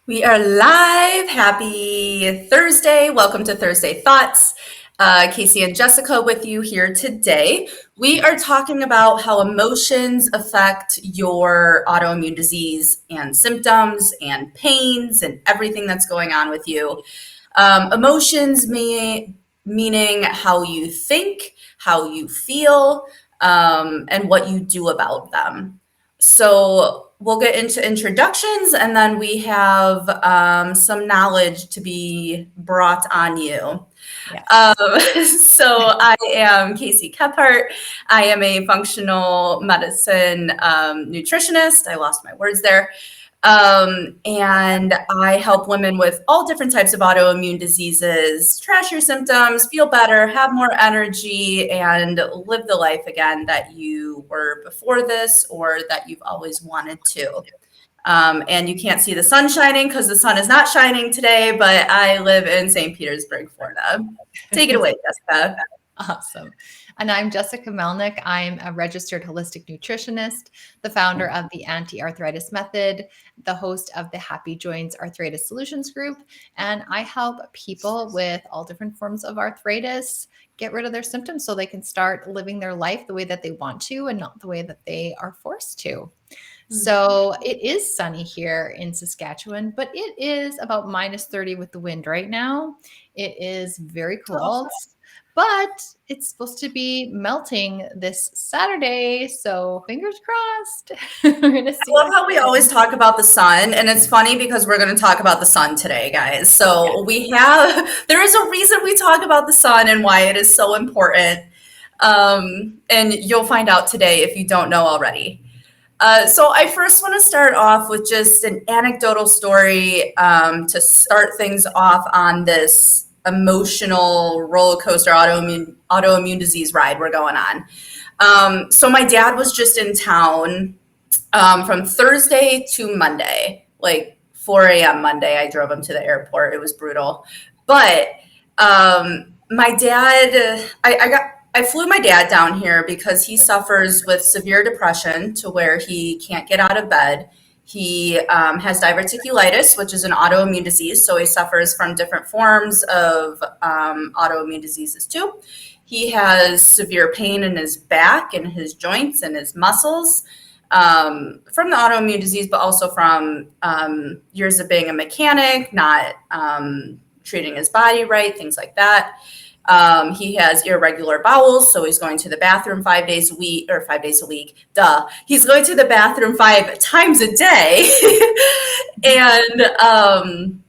We are live. Happy Thursday. Welcome to Thursday Thoughts. Casey and Jessica with you here today. We are talking about how emotions affect your autoimmune disease and symptoms and pains and everything that's going on with you. Emotions meaning how you think, how you feel, and what you do about them. So we'll get into introductions and then we have some knowledge to be brought on you. Yes. So I am Casey Kephart. I am a functional medicine nutritionist. I lost my words there. And I help women with all different types of autoimmune diseases, trash your symptoms, feel better, have more energy, and live the life again that you were before this or that you've always wanted to. And you can't see the sun shining because the sun is not shining today, but I live in St. Petersburg, Florida. Take it away, Jessica. Awesome. And I'm Jessica Melnick. I'm a registered holistic nutritionist, the founder of the Anti-Arthritis Method, the host of the Happy Joints Arthritis Solutions Group, and I help people with all different forms of arthritis get rid of their symptoms so they can start living their life the way that they want to and not the way that they are forced to. So it is sunny here in Saskatchewan, but it is about minus 30 with the wind right now. It is very cold, but it's supposed to be melting this Saturday. So fingers crossed. We're going to see. I love how we always talk about the sun, and it's funny because we're going to talk about the sun today, guys. So there is a reason we talk about the sun and why it is so important. And you'll find out today if you don't know already. So I first want to start off with just an anecdotal story to start things off on this emotional roller coaster autoimmune disease ride we're going on. So my dad was just in town from Thursday to Monday, like 4 a.m. Monday. I drove him to the airport. It was brutal. But my dad, I flew my dad down here because he suffers with severe depression to where he can't get out of bed. He has diverticulitis, which is an autoimmune disease. So he suffers from different forms of autoimmune diseases too. He has severe pain in his back and his joints and his muscles from the autoimmune disease, but also from years of being a mechanic, not treating his body right, things like that. He has irregular bowels, so he's going to the bathroom 5 days a week, or 5 days a week. Duh. He's going to the bathroom 5 times a day. And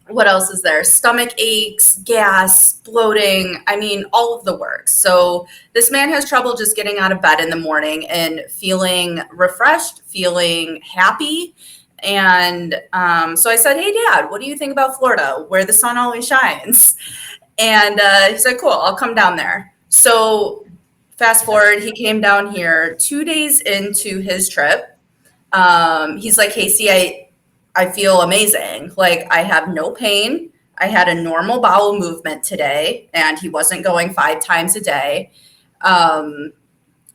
what else is there? Stomach aches, gas, bloating. I mean, all of the works. So this man has trouble just getting out of bed in the morning and feeling refreshed, feeling happy. And so I said, hey, Dad, what do you think about Florida, where the sun always shines? And he's like, cool, I'll come down there. So fast forward, he came down here 2 days into his trip. He's like, Casey, I feel amazing. Like, I have no pain. I had a normal bowel movement today, and he wasn't going 5 times a day.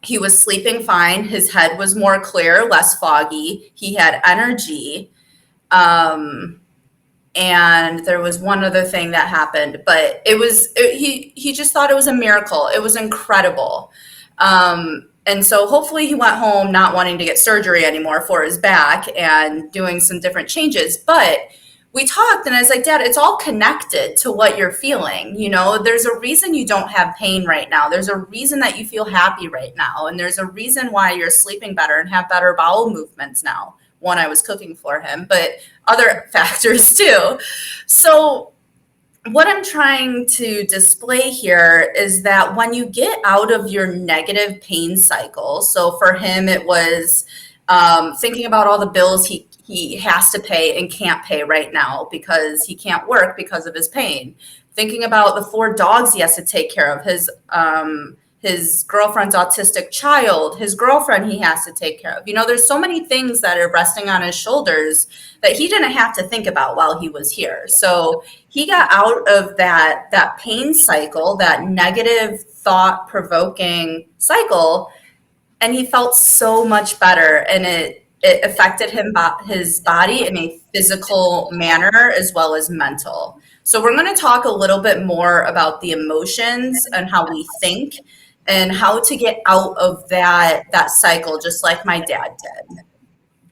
He was sleeping fine. His head was more clear, less foggy. He had energy. And there was one other thing that happened, but he just thought it was a miracle. It was incredible. And so hopefully he went home not wanting to get surgery anymore for his back and doing some different changes. But we talked and I was like, Dad, it's all connected to what you're feeling. You know, there's a reason you don't have pain right now. There's a reason that you feel happy right now. And there's a reason why you're sleeping better and have better bowel movements now. One, I was cooking for him, but other factors too. So what I'm trying to display here is that when you get out of your negative pain cycle, so for him, it was thinking about all the bills he has to pay and can't pay right now because he can't work because of his pain. Thinking about the 4 dogs he has to take care of, his girlfriend's autistic child, his girlfriend he has to take care of. You know, there's so many things that are resting on his shoulders that he didn't have to think about while he was here. So he got out of that pain cycle, that negative thought provoking cycle, and he felt so much better. And It affected his body in a physical manner as well as mental. So we're going to talk a little bit more about the emotions and how we think and how to get out of that cycle, just like my dad did.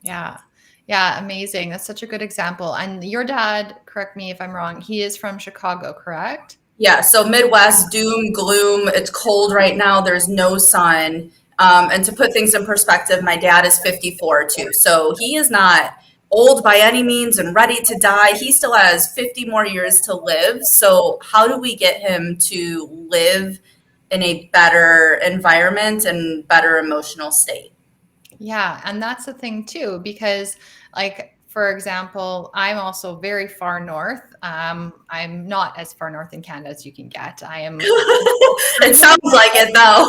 Yeah. Yeah, amazing. That's such a good example. And your dad, correct me if I'm wrong, he is from Chicago, correct? Yeah, so Midwest, doom, gloom. It's cold right now. There's no sun. And to put things in perspective, my dad is 54 too. So he is not old by any means and ready to die. He still has 50 more years to live. So, how do we get him to live in a better environment and better emotional state? Yeah, and that's the thing too, because like for example, I'm also very far north. I'm not as far north in Canada as you can get. I am It sounds like it though.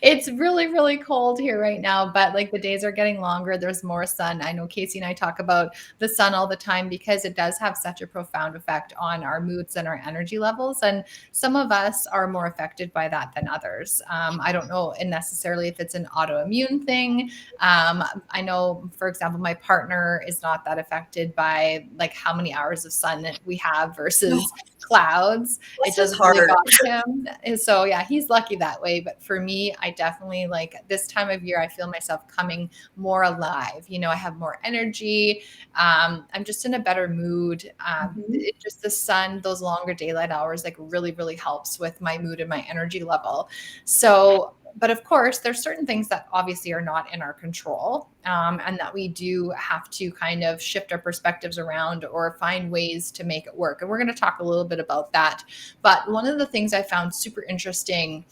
it's really, really cold here right now, but like the days are getting longer. There's more sun. I know Casey and I talk about the sun all the time because it does have such a profound effect on our moods and our energy levels. And some of us are more affected by that than others. I don't know necessarily if it's an autoimmune thing. I know, for example, my partner is not that affected by like how many hours of sun that we have versus clouds. It This is doesn't really hard. bother him. And so yeah, he's lucky that way. But for me, I definitely like this time of year, I feel myself coming more alive. You know, I have more energy. I'm just in a better mood. Mhm. It just the sun, those longer daylight hours, like really, really helps with my mood and my energy level. So but of course, there's certain things that obviously are not in our control, and that we do have to kind of shift our perspectives around or find ways to make it work. And we're going to talk a little bit about that. But one of the things I found super interesting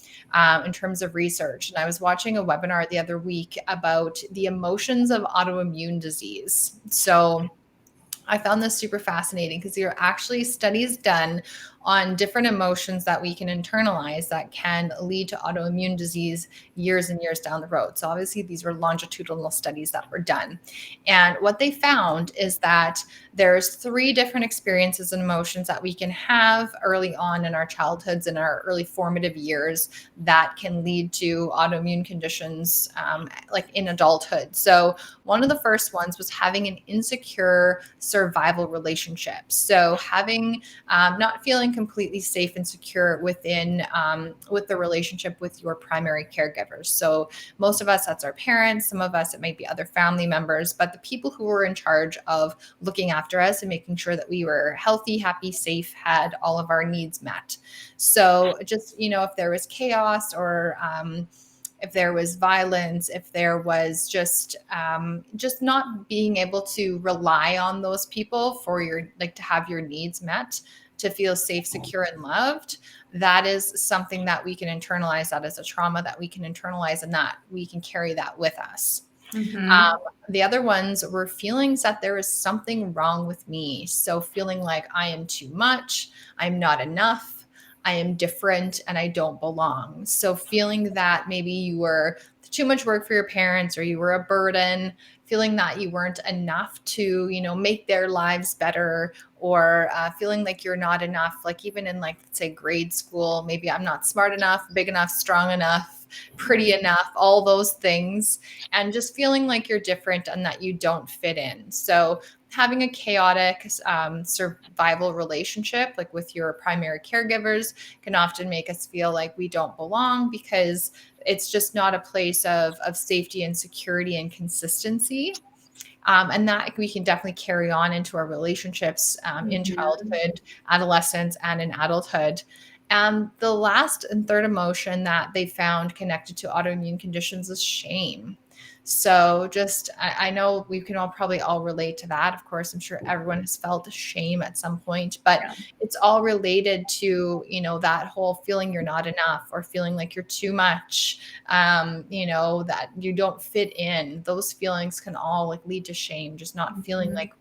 in terms of research, and I was watching a webinar the other week about the emotions of autoimmune disease. So I found this super fascinating because there are actually studies done on different emotions that we can internalize that can lead to autoimmune disease years and years down the road. So obviously these were longitudinal studies that were done. And what they found is that there's three different experiences and emotions that we can have early on in our childhoods and our early formative years that can lead to autoimmune conditions like in adulthood. So one of the first ones was having an insecure survival relationship. So having not feeling completely safe and secure within with the relationship with your primary caregivers. So most of us, that's our parents. Some of us, it might be other family members, but the people who were in charge of looking after us and making sure that we were healthy, happy, safe, had all of our needs met. So just, you know, if there was chaos or if there was violence, if there was just not being able to rely on those people for your like to have your needs met, to feel safe, secure, and loved, that is something that we can internalize. That is a trauma that we can internalize, and that we can carry that with us. Mhm. The other ones were feelings that there is something wrong with me. So feeling like I am too much, I'm not enough, I am different, and I don't belong. So feeling that maybe you were too much work for your parents or you were a burden, feeling that you weren't enough to, you know, make their lives better, or feeling like you're not enough, like even in like, say, grade school, maybe I'm not smart enough, big enough, strong enough, pretty enough, all those things, and just feeling like you're different and that you don't fit in. So having a chaotic survival relationship, like with your primary caregivers, can often make us feel like we don't belong because it's just not a place of safety and security and consistency. And that we can definitely carry on into our relationships in Mhm. childhood, adolescence, and in adulthood. And the last and third emotion that they found connected to autoimmune conditions is shame. So just I know we can all probably all relate to that. Of course, I'm sure everyone has felt shame at some point, but Yeah. it's all related to, you know, that whole feeling you're not enough or feeling like you're too much, you know, that you don't fit in. Those feelings can all like lead to shame, just not feeling Mhm. like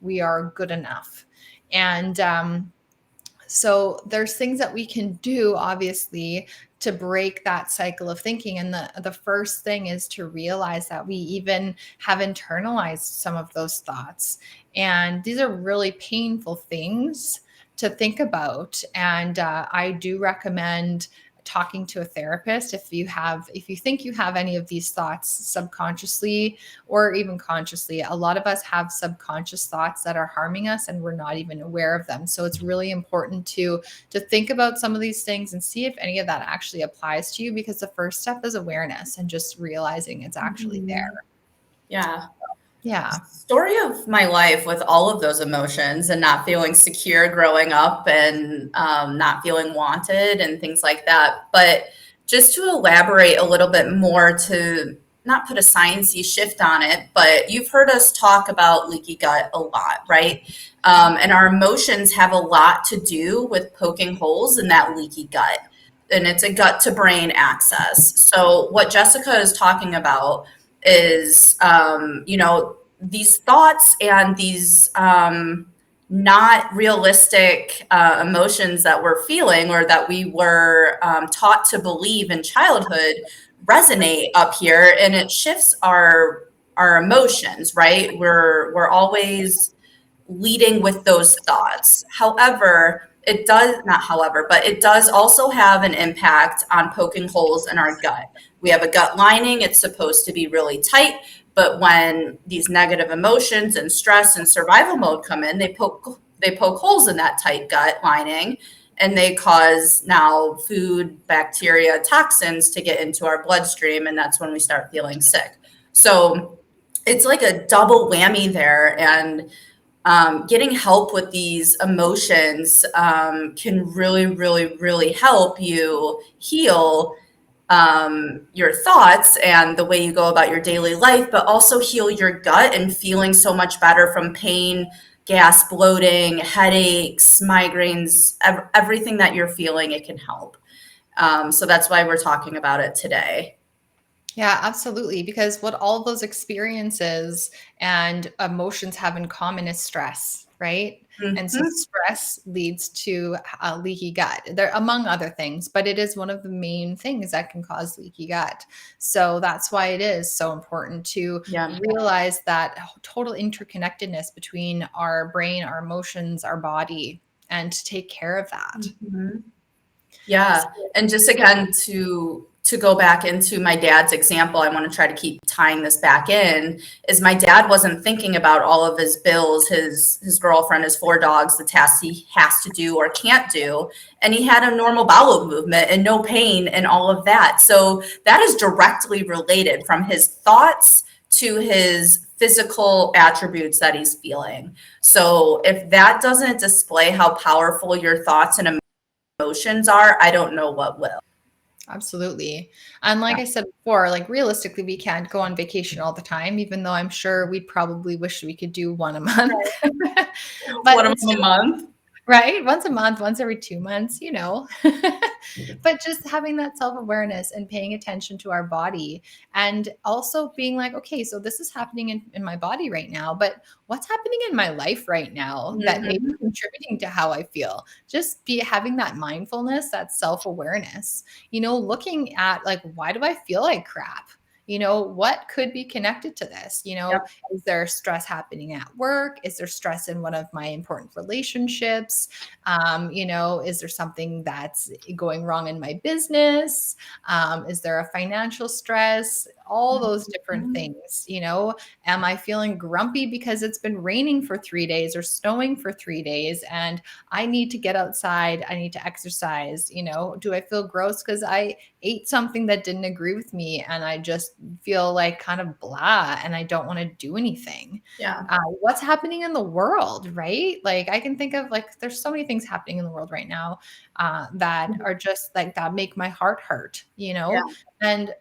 we are good enough. And so there's things that we can do, obviously, to break that cycle of thinking. And the first thing is to realize that we even have internalized some of those thoughts. And these are really painful things to think about. And I do recommend talking to a therapist if you think you have any of these thoughts subconsciously or even consciously. A lot of us have subconscious thoughts that are harming us and we're not even aware of them. So it's really important to think about some of these things and see if any of that actually applies to you, because the first step is awareness and just realizing it's actually there. Yeah. Yeah. Story of my life with all of those emotions and not feeling secure growing up and not feeling wanted and things like that. But just to elaborate a little bit more, to not put a sciencey shift on it, but you've heard us talk about leaky gut a lot, right? And our emotions have a lot to do with poking holes in that leaky gut. And it's a gut to brain access. So what Jessica is talking about is, these thoughts and these not realistic emotions that we're feeling or that we were taught to believe in childhood resonate up here, and it shifts our emotions, right? We're always leading with those thoughts. However, it does not however, but it does also have an impact on poking holes in our gut. We have a gut lining, it's supposed to be really tight, but when these negative emotions and stress and survival mode come in, they poke holes in that tight gut lining, and they cause now food, bacteria, toxins to get into our bloodstream, and that's when we start feeling sick. So it's like a double whammy there, and getting help with these emotions can really, really, really help you heal your thoughts and the way you go about your daily life, but also heal your gut and feeling so much better from pain, gas, bloating, headaches, migraines, everything that you're feeling, it can help. So that's why we're talking about it today. Yeah, absolutely. Because what all those experiences and emotions have in common is stress, right? And so Mhm. stress leads to a leaky gut, there among other things, but it is one of the main things that can cause leaky gut. So that's why it is so important to Yeah. realize that total interconnectedness between our brain, our emotions, our body, and to take care of that. Mhm. Yeah, and just again to go back into my dad's example, I want to try to keep tying this back in, is my dad wasn't thinking about all of his bills, his girlfriend, his 4 dogs, the tasks he has to do or can't do, and he had a normal bowel movement and no pain and all of that. So that is directly related from his thoughts to his physical attributes that he's feeling. So if that doesn't display how powerful your thoughts and emotions are, I don't know what will. Absolutely. And like Yeah. I said before, like realistically, we can't go on vacation all the time, even though I'm sure we'd probably wish we could do one a month. But One of it's them a month. right? Once a month, once every 2 months, you know. But just having that self-awareness and paying attention to our body, and also being like, okay, so this is happening in my body right now, but what's happening in my life right now that may be Mhm. contributing to how I feel? Just be having that mindfulness, that self-awareness, looking at like, why do I feel like crap? What could be connected to this? Yep. Is there stress happening at work? Is there stress in one of my important relationships? Is there something that's going wrong in my business? Is there a financial stress? All those different Mhm. things. Am I feeling grumpy because it's been raining for 3 days or snowing for 3 days and I need to get outside? I need to exercise. Do I feel gross because I ate something that didn't agree with me and I just feel like kind of blah and I don't want to do anything? Yeah. What's happening in the world, right? Like I can think of like there's so many things happening in the world right now that are just like that make my heart hurt. Yeah. And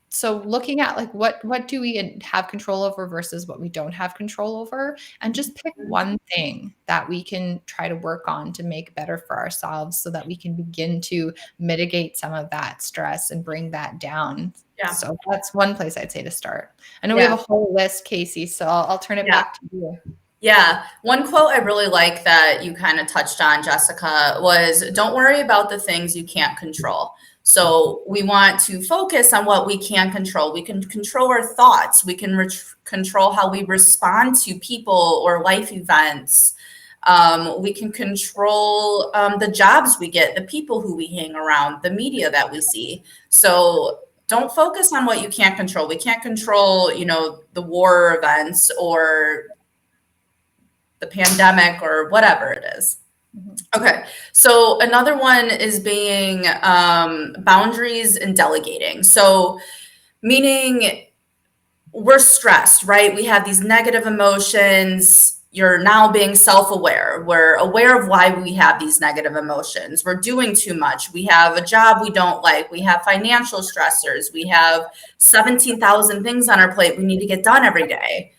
so looking at like what do we have control over versus what we don't have control over, and just pick Mhm. one thing that we can try to work on to make better for ourselves so that we can begin to mitigate some of that stress and bring that down. Yeah. So that's one place I'd say to start. I know we have Yeah. a whole list, Casey, so I'll turn it Yeah. back to you. Yeah. One quote I really like that you kind of touched on, Jessica, was don't worry about the things you can't control. So we want to focus on what we can control. We can control our thoughts. We can control how we respond to people or life events. We can control the jobs we get, the people who we hang around, the media that we see. So don't focus on what you can't control. We can't control, the war events or the pandemic or whatever it is. Okay, so another one is being boundaries and delegating. So, meaning we're stressed, right? We have these negative emotions. You're now being self aware. We're aware of why we have these negative emotions. We're doing too much. We have a job we don't like. We have financial stressors. We have 17,000 things on our plate we need to get done every day.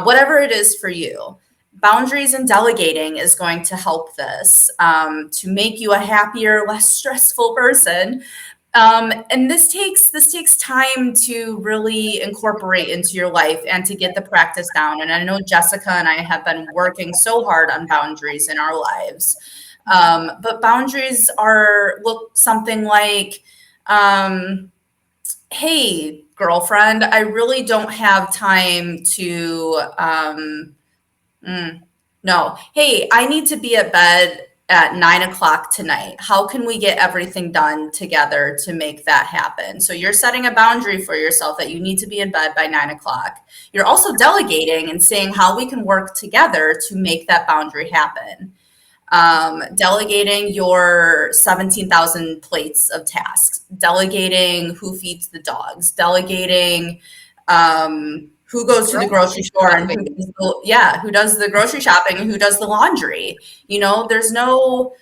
Whatever it is for you. Boundaries and delegating is going to help this to make you a happier, less stressful person. And this takes time to really incorporate into your life and to get the practice down. And I know Jessica and I have been working so hard on boundaries in our lives. But boundaries look something like, hey, girlfriend, I really don't have time to no. Hey, I need to be at bed at 9 o'clock tonight. How can we get everything done together to make that happen? So you're setting a boundary for yourself that you need to be in bed by 9 o'clock. You're also delegating and saying how we can work together to make that boundary happen. Delegating your 17,000 plates of tasks, delegating who feeds the dogs, delegating who goes to the grocery store and who does the grocery shopping and who does the laundry. There's no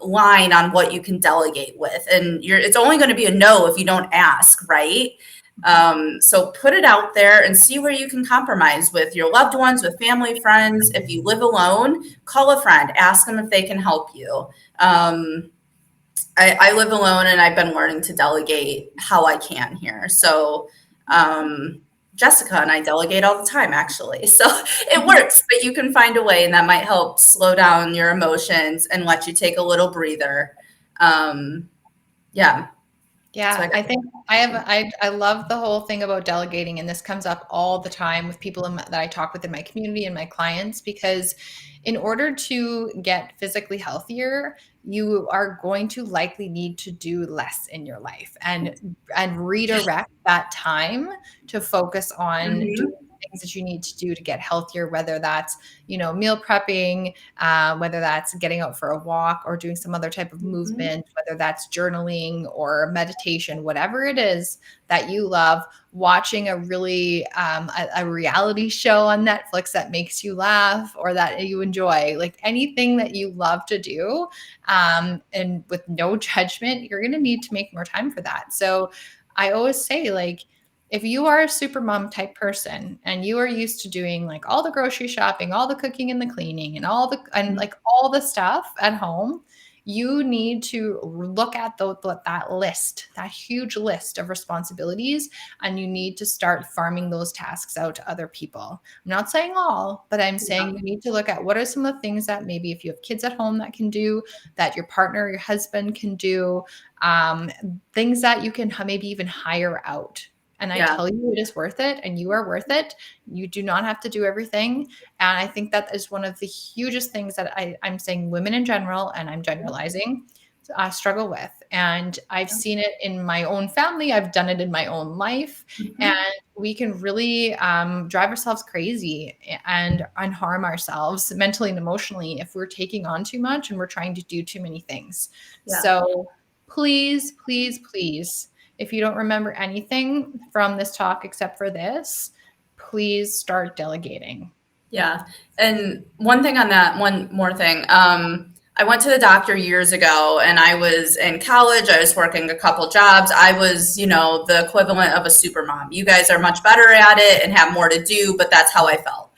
line on what you can delegate with, and it's only going to be a no if you don't ask, right? So put it out there and see where you can compromise with your loved ones, with family, friends. If you live alone, call a friend, ask them if they can help you. I live alone and I've been learning to delegate how I can here. So Jessica and I delegate all the time, actually. So it works, but you can find a way, and that might help slow down your emotions and let you take a little breather. Yeah. Yeah, so I think I love the whole thing about delegating, and this comes up all the time with people that I talk with in my community and my clients, because in order to get physically healthier, you are going to likely need to do less in your life and redirect that time to focus on doing things that you need to do to get healthier, whether that's, meal prepping, whether that's getting out for a walk or doing some other type of movement, whether that's journaling or meditation, whatever it is that you love, watching a really a reality show on Netflix that makes you laugh or that you enjoy, like anything that you love to do, and with no judgment, you're going to need to make more time for that. So I always say, like, if you are a super mom type person and you are used to doing like all the grocery shopping, all the cooking and the cleaning and all the stuff at home, you need to look at that list, that huge list of responsibilities, and you need to start farming those tasks out to other people. I'm not saying all, but I'm saying you need to look at what are some of the things that maybe if you have kids at home that can do, that your partner or your husband can do, things that you can maybe even hire out. And I tell you, it is worth it, and you are worth it. You do not have to do everything. And I think that is one of the hugest things that I'm saying women in general, and I'm generalizing, struggle with. And I've seen it in my own family. I've done it in my own life. And we can really drive ourselves crazy and harm ourselves mentally and emotionally if we're taking on too much and we're trying to do too many things. Yeah. So please, please, please, if you don't remember anything from this talk except for this, please start delegating. Yeah. And one thing on that, one more thing. I went to the doctor years ago and I was in college. I was working a couple jobs. I was, the equivalent of a super mom. You guys are much better at it and have more to do, but that's how I felt.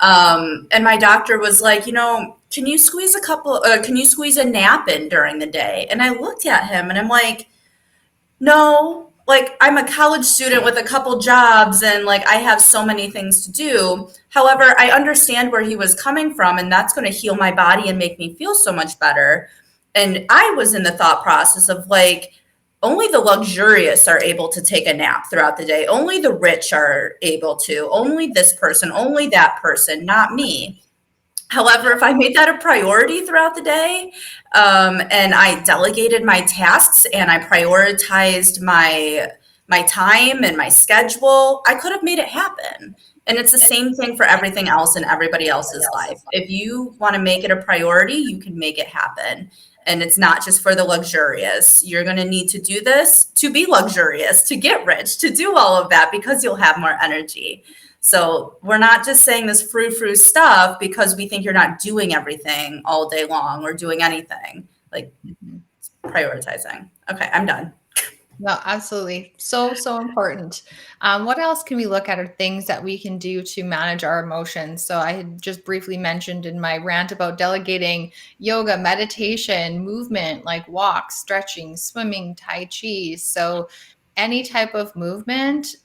And my doctor was like, can you squeeze a nap in during the day? And I looked at him and I'm like, no, like I'm a college student with a couple jobs and like I have so many things to do. However, I understand where he was coming from, and that's going to heal my body and make me feel so much better. And I was in the thought process of like, only the luxurious are able to take a nap throughout the day. Only the rich are able to. Only this person, only that person, not me. However, if I made that a priority throughout the day, and I delegated my tasks and I prioritized my time and my schedule, I could have made it happen. And it's the same thing for everything else in everybody else's life. If you want to make it a priority, you can make it happen. And it's not just for the luxurious. You're going to need to do this to be luxurious, to get rich, to do all of that because you'll have more energy. So we're not just saying this frou-frou stuff because we think you're not doing everything all day long or doing anything. Like prioritizing. Okay, I'm done. No, absolutely. So, so important. What else can we look at, or things that we can do to manage our emotions? So I had just briefly mentioned in my rant about delegating yoga, meditation, movement, like walks, stretching, swimming, tai chi. So any type of movement,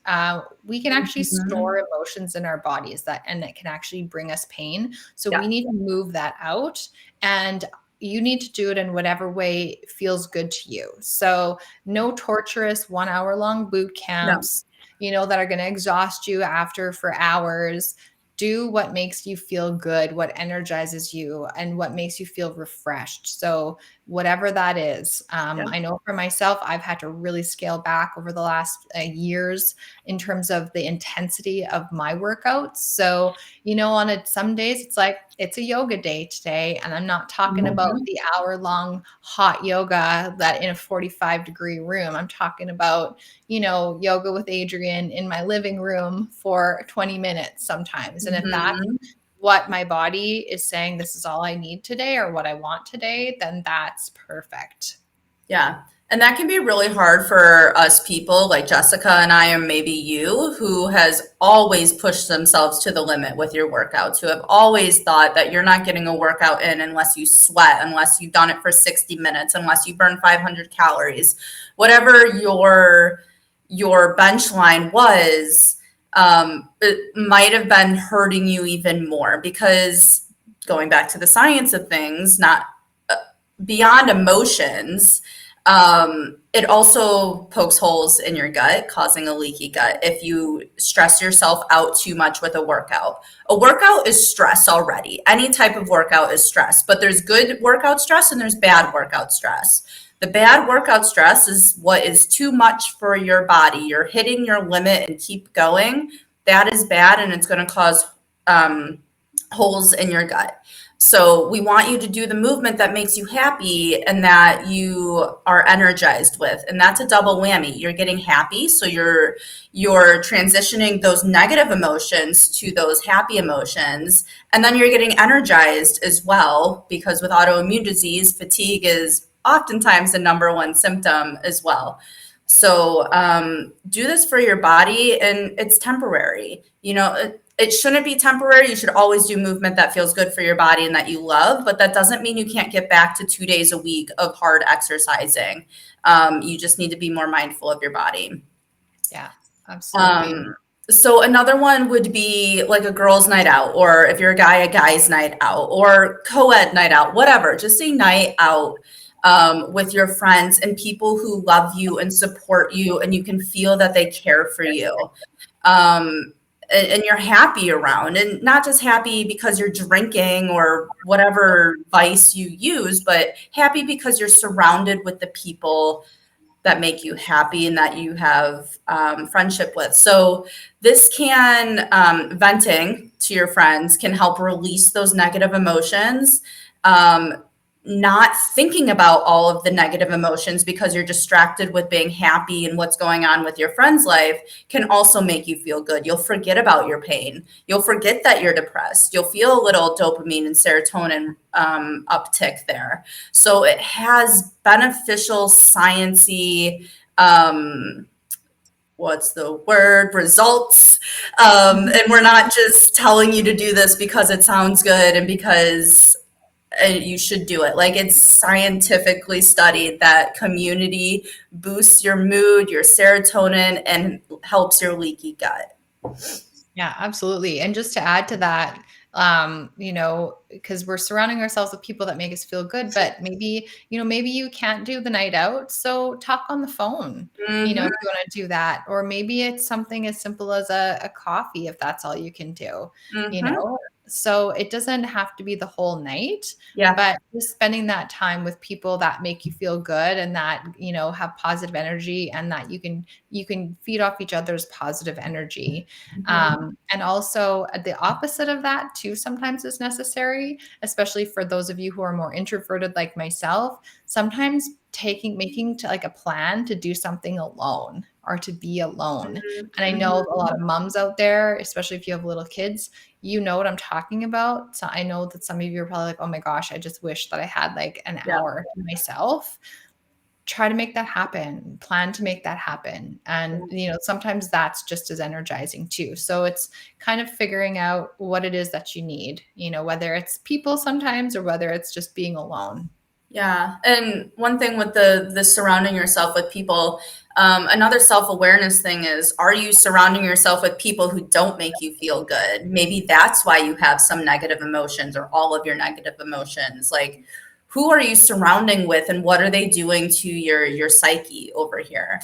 we can actually Mhm. store emotions in our bodies and that can actually bring us pain. So Yeah, we need to move that out, and you need to do it in whatever way feels good to you. So no torturous 1 hour long boot no, camps, that are going to exhaust you after for hours. Do what makes you feel good, what energizes you, and what makes you feel refreshed. So, whatever that is, yeah, I know for myself, I've had to really scale back over the last years in terms of the intensity of my workouts. So, some days it's like it's a yoga day today, and I'm not talking about mhm, the hour-long hot yoga that in a 45-degree room. I'm talking about, yoga with Adrienne in my living room for 20 minutes sometimes. And if that's mhm. what my body is saying, this is all I need today or what I want today, then that's perfect. Yeah. And that can be really hard for us people like Jessica and I, and maybe you, who has always pushed themselves to the limit with your workouts, who have always thought that you're not getting a workout in unless you sweat, unless you've done it for 60 minutes, unless you burn 500 calories. Whatever your bench line was, it might have been hurting you even more because going back to the science of things, not beyond emotions, it also pokes holes in your gut, causing a leaky gut if you stress yourself out too much with a workout. A workout is stress already. Any type of workout is stress, but there's good workout stress and there's bad workout stress. The bad workout stress is what is too much for your body. You're hitting your limit and keep going. That is bad, and it's going to cause um, holes in your gut. So we want you to do the movement that makes you happy and that you are energized with. And that's a double whammy. You're getting happy, so you're transitioning those negative emotions to those happy emotions. And then you're getting energized as well, because with autoimmune disease, fatigue is oftentimes the number one symptom as well. So do this for your body, and it's temporary. It shouldn't be temporary. You should always do movement that feels good for your body and that you love, but that doesn't mean you can't get back to 2 days a week of hard exercising. You just need to be more mindful of your body. Yeah, absolutely. Um, so another one would be like a girls' night out, or if you're a guy's night out, or co-ed night out, whatever. Just a night out with your friends and people who love you and support you, and you can feel that they care for you. Um, and you're happy around, and not just happy because you're drinking or whatever vice you use, but happy because you're surrounded with the people that make you happy and that you have friendship with. So this can venting to your friends can help release those negative emotions. Not thinking about all of the negative emotions because you're distracted with being happy and what's going on with your friend's life can also make you feel good. You'll forget about your pain. You'll forget that you're depressed. You'll feel a little dopamine and serotonin uptick there. So it has beneficial sciency, what's the word, results. And we're not just telling you to do this because it sounds good and because you should do it. Like, it's scientifically studied that community boosts your mood, your serotonin, and helps your leaky gut. Yeah, absolutely. And just to add to that, because we're surrounding ourselves with people that make us feel good, but maybe you can't do the night out. So talk on the phone, Mm-hmm, if you want to do that. Or maybe it's something as simple as a coffee, if that's all you can do, you mm-hmm. know. So it doesn't have to be the whole night, Yeah. but just spending that time with people that make you feel good and that, have positive energy, and that you can feed off each other's positive energy. Mhm. And also the opposite of that too sometimes is necessary, especially for those of you who are more introverted like myself. Sometimes making to like a plan to do something alone or to be alone. And I know a lot of moms out there, especially if you have little kids, you know what I'm talking about. So I know that some of you are probably like, oh my gosh, I just wish that I had like an Yeah. hour to myself. Try to make that happen, plan to make that happen. And, sometimes that's just as energizing too. So it's kind of figuring out what it is that you need, whether it's people sometimes or whether it's just being alone. Yeah, and one thing with the surrounding yourself with people, another self-awareness thing is, are you surrounding yourself with people who don't make you feel good? Maybe that's why you have some negative emotions or all of your negative emotions. Like, who are you surrounding with, and what are they doing to your psyche over here?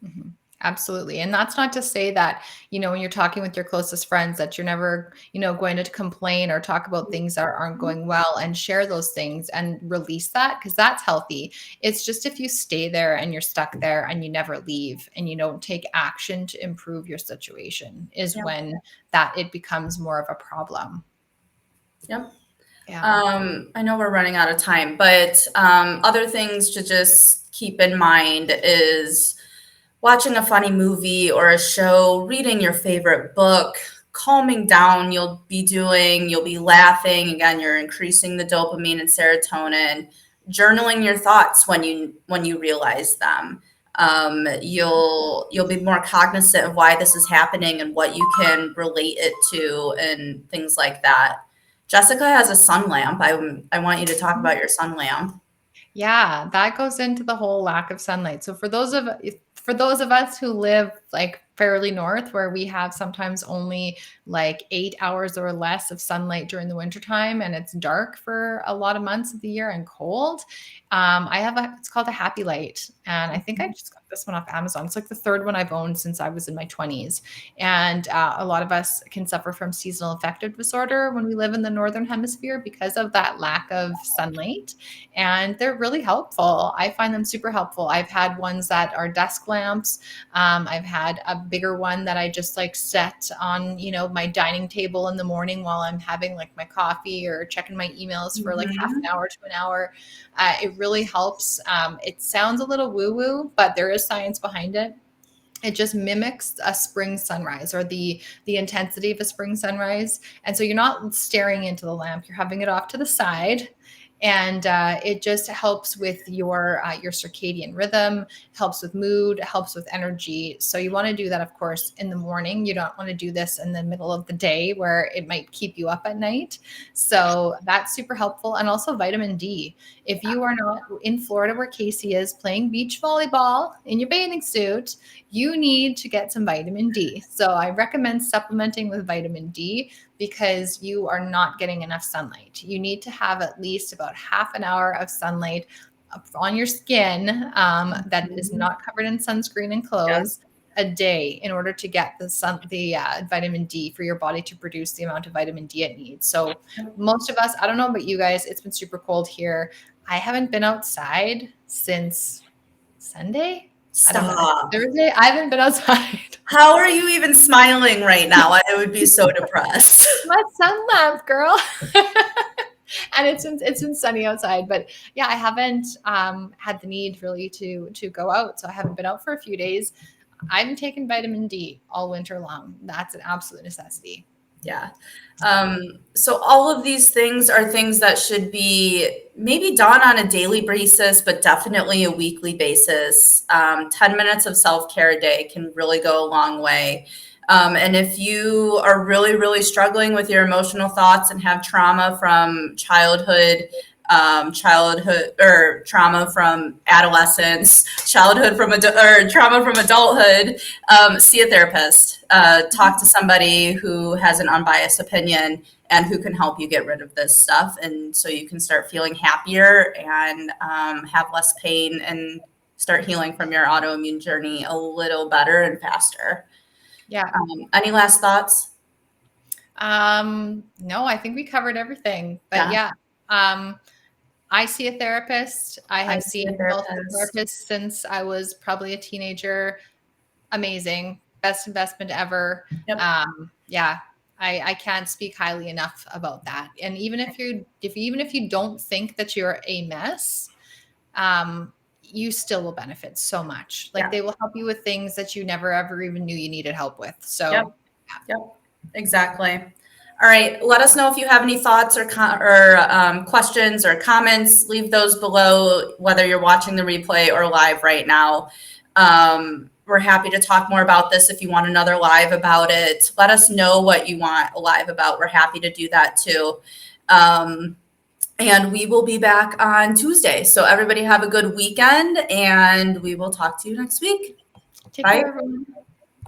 Mhm. Absolutely. And that's not to say that, when you're talking with your closest friends, that you're never, going to complain or talk about things that aren't going well, and share those things and release that, because that's healthy. It's just if you stay there and you're stuck there and you never leave and you don't take action to improve your situation is Yep. when that it becomes more of a problem. Yep. Yeah. I know we're running out of time, but other things to just keep in mind is watching a funny movie or a show, reading your favorite book, calming down, you'll be laughing. Again, you're increasing the dopamine and serotonin, journaling your thoughts when you realize them. You'll be more cognizant of why this is happening and what you can relate it to and things like that. Jessica has a sun lamp. I want you to talk about your sun lamp. Yeah, that goes into the whole lack of sunlight. So for those of us who live like fairly north, where we have sometimes only like 8 hours or less of sunlight during the wintertime, and it's dark for a lot of months of the year and cold, I have it's called a Happy Light, and I think I just got this one off Amazon. It's like the third one I've owned since I was in my 20s. And a lot of us can suffer from seasonal affective disorder when we live in the northern hemisphere because of that lack of sunlight, and they're really helpful. I find them super helpful. I've had ones that are desk lamps. I've had a bigger one that I just like set on, my dining table in the morning while I'm having like my coffee or checking my emails for like half an Mhm. hour to an hour. It really helps. It sounds a little woo woo, but there is science behind it. It just mimics a spring sunrise, or the intensity of a spring sunrise. And so you're not staring into the lamp, you're having it off to the side. And it just helps with your circadian rhythm, helps with mood, helps with energy. So you want to do that, of course, in the morning. You don't want to do this in the middle of the day where it might keep you up at night. So that's super helpful. And also vitamin D. If you are not in Florida where Casey is playing beach volleyball in your bathing suit, you need to get some vitamin D. So I recommend supplementing with vitamin D because you are not getting enough sunlight. You need to have at least about half an hour of sunlight on your skin that is Mhm. not covered in sunscreen and Yeah. clothes a day in order to get the vitamin D for your body to produce the amount of vitamin D it needs. So most of us, I don't know about you guys, it's been super cold here. I haven't been outside since Sunday. I don't know. Stop. Thursday. I haven't been outside. How are you even smiling right now? I would be so depressed. My sun lamp, girl. And it's been sunny outside, but yeah, I haven't had the need really to go out, so I haven't been out for a few days. I'm taking vitamin D all winter long. That's an absolute necessity. Yeah. So all of these things are things that should be maybe done on a daily basis, but definitely a weekly basis. 10 minutes of self-care a day can really go a long way. And if you are really, really struggling with your emotional thoughts and have trauma from childhood or trauma from adolescence, childhood from or trauma from adulthood, see a therapist. Talk to somebody who has an unbiased opinion and who can help you get rid of this stuff, and so you can start feeling happier and have less pain and start healing from your autoimmune journey a little better and faster. Yeah. Any last thoughts? No, I think we covered everything. But Yeah, yeah, I see a therapist. I I have see a seen multiple therapist. therapists since I was probably a teenager. Amazing, best investment ever. Yep, Yeah, I can't speak highly enough about that. And even if you don't think that you're a mess, you still will benefit so much. Like yeah, they will help you with things that you never ever even knew you needed help with. yep, So yep, exactly. All right, let us know if you have any thoughts or questions or comments. Leave those below, whether you're watching the replay or live right now. We're happy to talk more about this if you want another live about it. Let us know what you want a live about. We're happy to do that too. Um, and we will be back on Tuesday. So everybody have a good weekend, and we will talk to you next week. take Bye. care, everyone.